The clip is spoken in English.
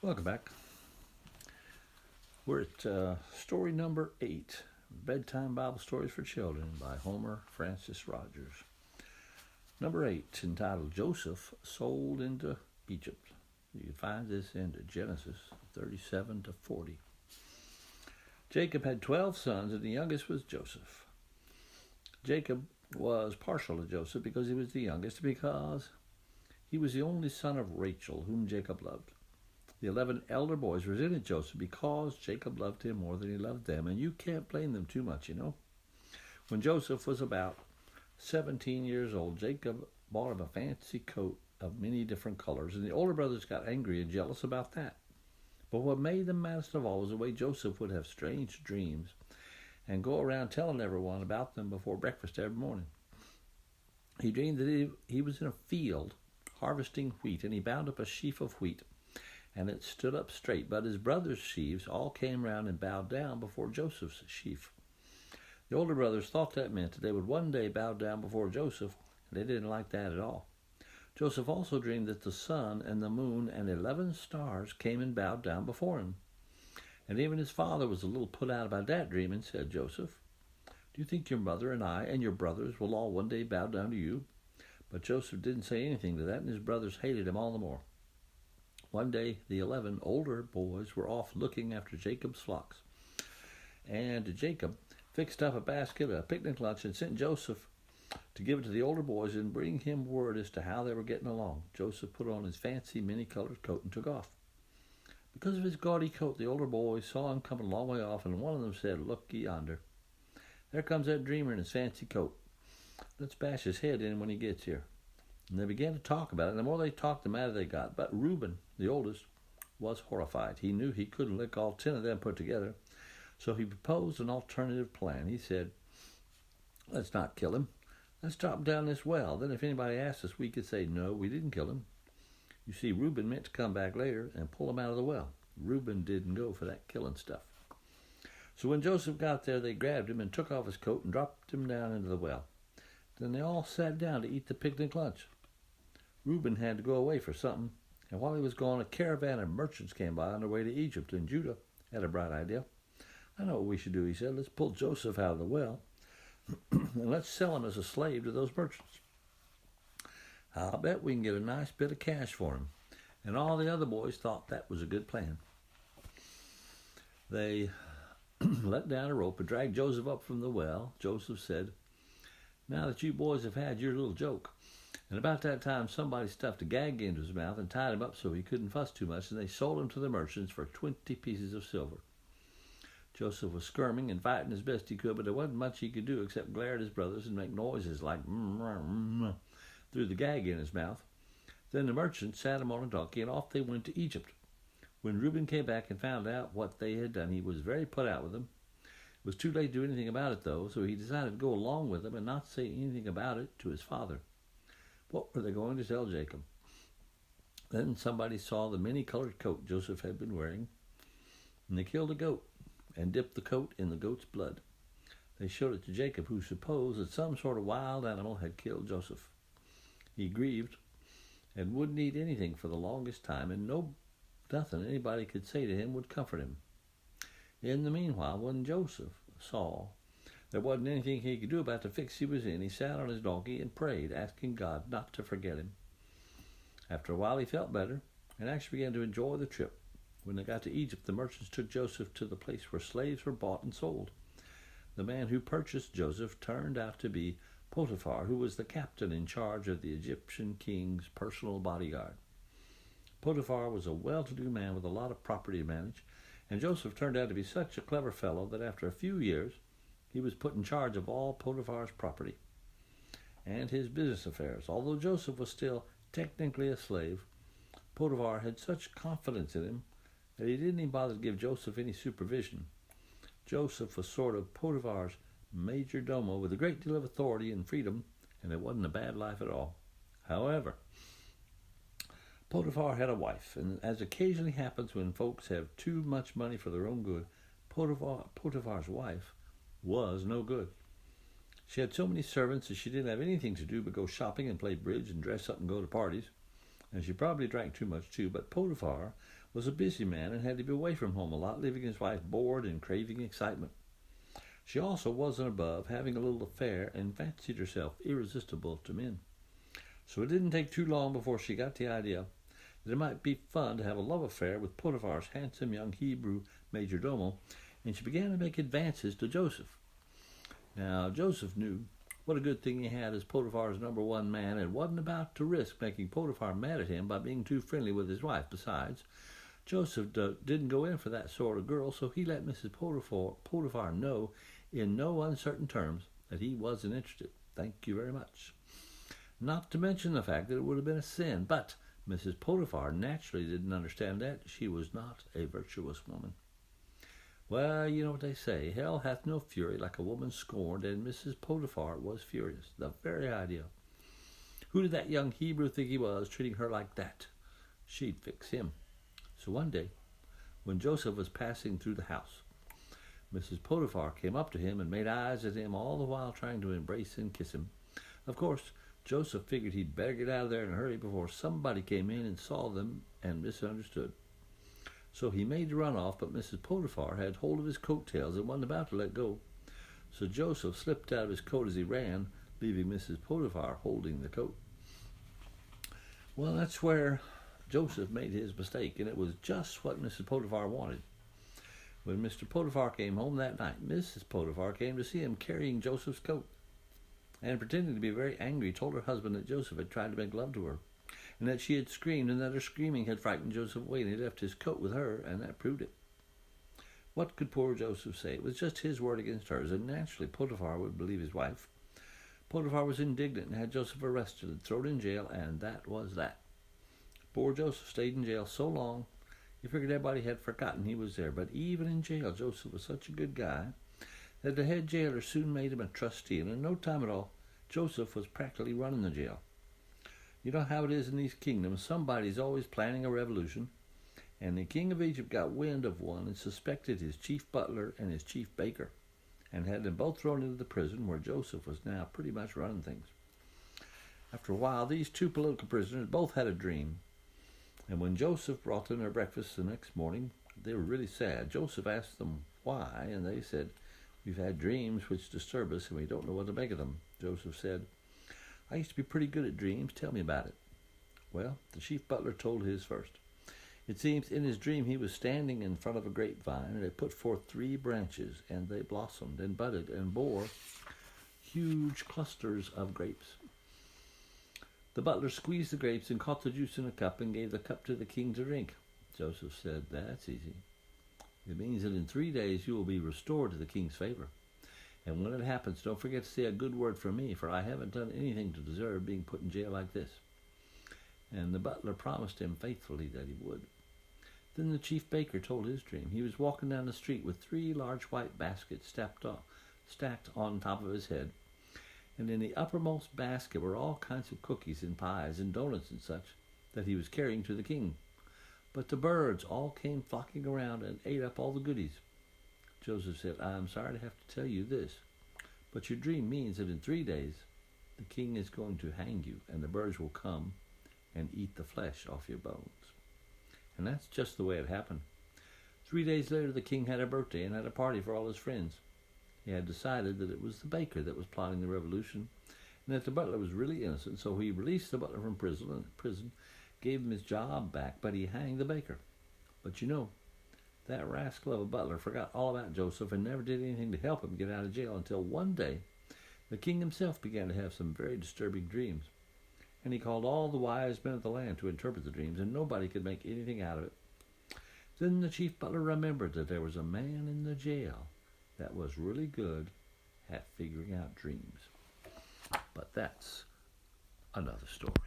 Welcome back. We're at story number 8, Bedtime Bible Stories for Children by Homer Francis Rogers. Number 8, entitled Joseph Sold into Egypt. You can find this in Genesis 37 to 40. Jacob had 12 sons, and the youngest was Joseph. Jacob was partial to Joseph because he was the youngest, because he was the only son of Rachel, whom Jacob loved. The 11 elder boys resented Joseph because Jacob loved him more than he loved them, and you can't blame them too much, When Joseph was about 17 years old, Jacob bought him a fancy coat of many different colors, and the older brothers got angry and jealous about that. But what made them maddest of all was the way Joseph would have strange dreams and go around telling everyone about them before breakfast every morning. He dreamed that he was in a field harvesting wheat, and he bound up a sheaf of wheat, and it stood up straight, but his brothers' sheaves all came round and bowed down before Joseph's sheaf. The older brothers thought that meant that they would one day bow down before Joseph, and they didn't like that at all. Joseph also dreamed that the sun and the moon and 11 stars came and bowed down before him. And even his father was a little put out about that dream and said, "Joseph, do you think your mother and I and your brothers will all one day bow down to you?" But Joseph didn't say anything to that, and his brothers hated him all the more. One day, the 11 older boys were off looking after Jacob's flocks, and Jacob fixed up a basket, a picnic lunch, and sent Joseph to give it to the older boys and bring him word as to how they were getting along. Joseph put on his fancy many-colored coat and took off. Because of his gaudy coat, the older boys saw him coming a long way off, and one of them said, "Look yonder. There comes that dreamer in his fancy coat. Let's bash his head in when he gets here." And they began to talk about it, and the more they talked, the madder they got. But Reuben, the oldest, was horrified. He knew he couldn't lick all 10 of them put together, so he proposed an alternative plan. He said, "Let's not kill him. Let's drop down this well. Then if anybody asks us, we could say, 'No, we didn't kill him.'" You see, Reuben meant to come back later and pull him out of the well. Reuben didn't go for that killing stuff. So when Joseph got there, they grabbed him and took off his coat and dropped him down into the well. Then they all sat down to eat the picnic lunch. Reuben had to go away for something, and while he was gone, a caravan of merchants came by on their way to Egypt, and Judah had a bright idea. "I know what we should do," he said. "Let's pull Joseph out of the well, and let's sell him as a slave to those merchants. I'll bet we can get a nice bit of cash for him." And all the other boys thought that was a good plan. They let down a rope and dragged Joseph up from the well. Joseph said, "Now that you boys have had your little joke." And about that time, somebody stuffed a gag into his mouth and tied him up so he couldn't fuss too much, and they sold him to the merchants for 20 pieces of silver. Joseph was squirming and fighting as best he could, but there wasn't much he could do except glare at his brothers and make noises like through the gag in his mouth. Then the merchants sat him on a donkey, and off they went to Egypt. When Reuben came back and found out what they had done, he was very put out with them. It was too late to do anything about it, though, so he decided to go along with them and not say anything about it to his father. What were they going to tell Jacob? Then somebody saw the many-colored coat Joseph had been wearing, and they killed a goat and dipped the coat in the goat's blood. They showed it to Jacob, who supposed that some sort of wild animal had killed Joseph. He grieved and wouldn't eat anything for the longest time, and nothing anybody could say to him would comfort him. In the meanwhile, when Joseph saw there wasn't anything he could do about the fix he was in, he sat on his donkey and prayed, asking God not to forget him. After a while, he felt better and actually began to enjoy the trip. When they got to Egypt, the merchants took Joseph to the place where slaves were bought and sold. The man who purchased Joseph turned out to be Potiphar, who was the captain in charge of the Egyptian king's personal bodyguard. Potiphar was a well-to-do man with a lot of property to manage, and Joseph turned out to be such a clever fellow that after a few years, he was put in charge of all Potiphar's property and his business affairs. Although Joseph was still technically a slave, Potiphar had such confidence in him that he didn't even bother to give Joseph any supervision. Joseph was sort of Potiphar's major domo with a great deal of authority and freedom, and it wasn't a bad life at all. However, Potiphar had a wife, and as occasionally happens when folks have too much money for their own good, Potiphar's wife was no good. She had so many servants that she didn't have anything to do but go shopping and play bridge and dress up and go to parties. And she probably drank too much too, but Potiphar was a busy man and had to be away from home a lot, leaving his wife bored and craving excitement. She also wasn't above having a little affair and fancied herself irresistible to men. So it didn't take too long before she got the idea that it might be fun to have a love affair with Potiphar's handsome young Hebrew major domo, and she began to make advances to Joseph. Now, Joseph knew what a good thing he had as Potiphar's number one man and wasn't about to risk making Potiphar mad at him by being too friendly with his wife. Besides, Joseph didn't go in for that sort of girl, so he let Mrs. Potiphar know in no uncertain terms that he wasn't interested. Thank you very much. Not to mention the fact that it would have been a sin, but Mrs. Potiphar naturally didn't understand that. She was not a virtuous woman. Well, you know what they say, hell hath no fury like a woman scorned, and Mrs. Potiphar was furious. The very idea. Who did that young Hebrew think he was, treating her like that? She'd fix him. So one day, when Joseph was passing through the house, Mrs. Potiphar came up to him and made eyes at him, all the while trying to embrace and kiss him. Of course, Joseph figured he'd better get out of there in a hurry before somebody came in and saw them and misunderstood. So he made to run off, but Mrs. Potiphar had hold of his coattails and wasn't about to let go. So Joseph slipped out of his coat as he ran, leaving Mrs. Potiphar holding the coat. Well, that's where Joseph made his mistake, and it was just what Mrs. Potiphar wanted. When Mr. Potiphar came home that night, Mrs. Potiphar came to see him carrying Joseph's coat, and pretending to be very angry, told her husband that Joseph had tried to make love to her, and that she had screamed, and that her screaming had frightened Joseph away, and he left his coat with her, and that proved it. What could poor Joseph say? It was just his word against hers, and naturally Potiphar would believe his wife. Potiphar was indignant and had Joseph arrested and thrown in jail, and that was that. Poor Joseph stayed in jail so long, he figured everybody had forgotten he was there. But even in jail, Joseph was such a good guy that the head jailer soon made him a trustee, and in no time at all, Joseph was practically running the jail. You know how it is in these kingdoms. Somebody's always planning a revolution, and the king of Egypt got wind of one and suspected his chief butler and his chief baker, and had them both thrown into the prison where Joseph was now pretty much running things. After a while, these two political prisoners both had a dream, and when Joseph brought them their breakfast the next morning, they were really sad. Joseph asked them why, and they said, "We've had dreams which disturb us, and we don't know what to make of them." Joseph said, "I used to be pretty good at dreams. Tell me about it." Well, the chief butler told his first. It seems in his dream he was standing in front of a grapevine, and it put forth 3 branches, and they blossomed and budded and bore huge clusters of grapes. The butler squeezed the grapes and caught the juice in a cup and gave the cup to the king to drink. Joseph said, "That's easy. It means that in 3 days you will be restored to the king's favor. And when it happens, don't forget to say a good word for me, for I haven't done anything to deserve being put in jail like this." And the butler promised him faithfully that he would. Then the chief baker told his dream. He was walking down the street with 3 large white baskets stacked on top of his head. And in the uppermost basket were all kinds of cookies and pies and donuts and such that he was carrying to the king. But the birds all came flocking around and ate up all the goodies. Joseph said, "I'm sorry to have to tell you this, but your dream means that in 3 days the king is going to hang you, and the birds will come and eat the flesh off your bones." And that's just the way it happened. 3 days later, the king had a birthday and had a party for all his friends. He had decided that it was the baker that was plotting the revolution, and that the butler was really innocent, so he released the butler from prison, gave him his job back, but he hanged the baker. But you know, that rascal of a butler forgot all about Joseph and never did anything to help him get out of jail until one day the king himself began to have some very disturbing dreams. And he called all the wise men of the land to interpret the dreams, and nobody could make anything out of it. Then the chief butler remembered that there was a man in the jail that was really good at figuring out dreams. But that's another story.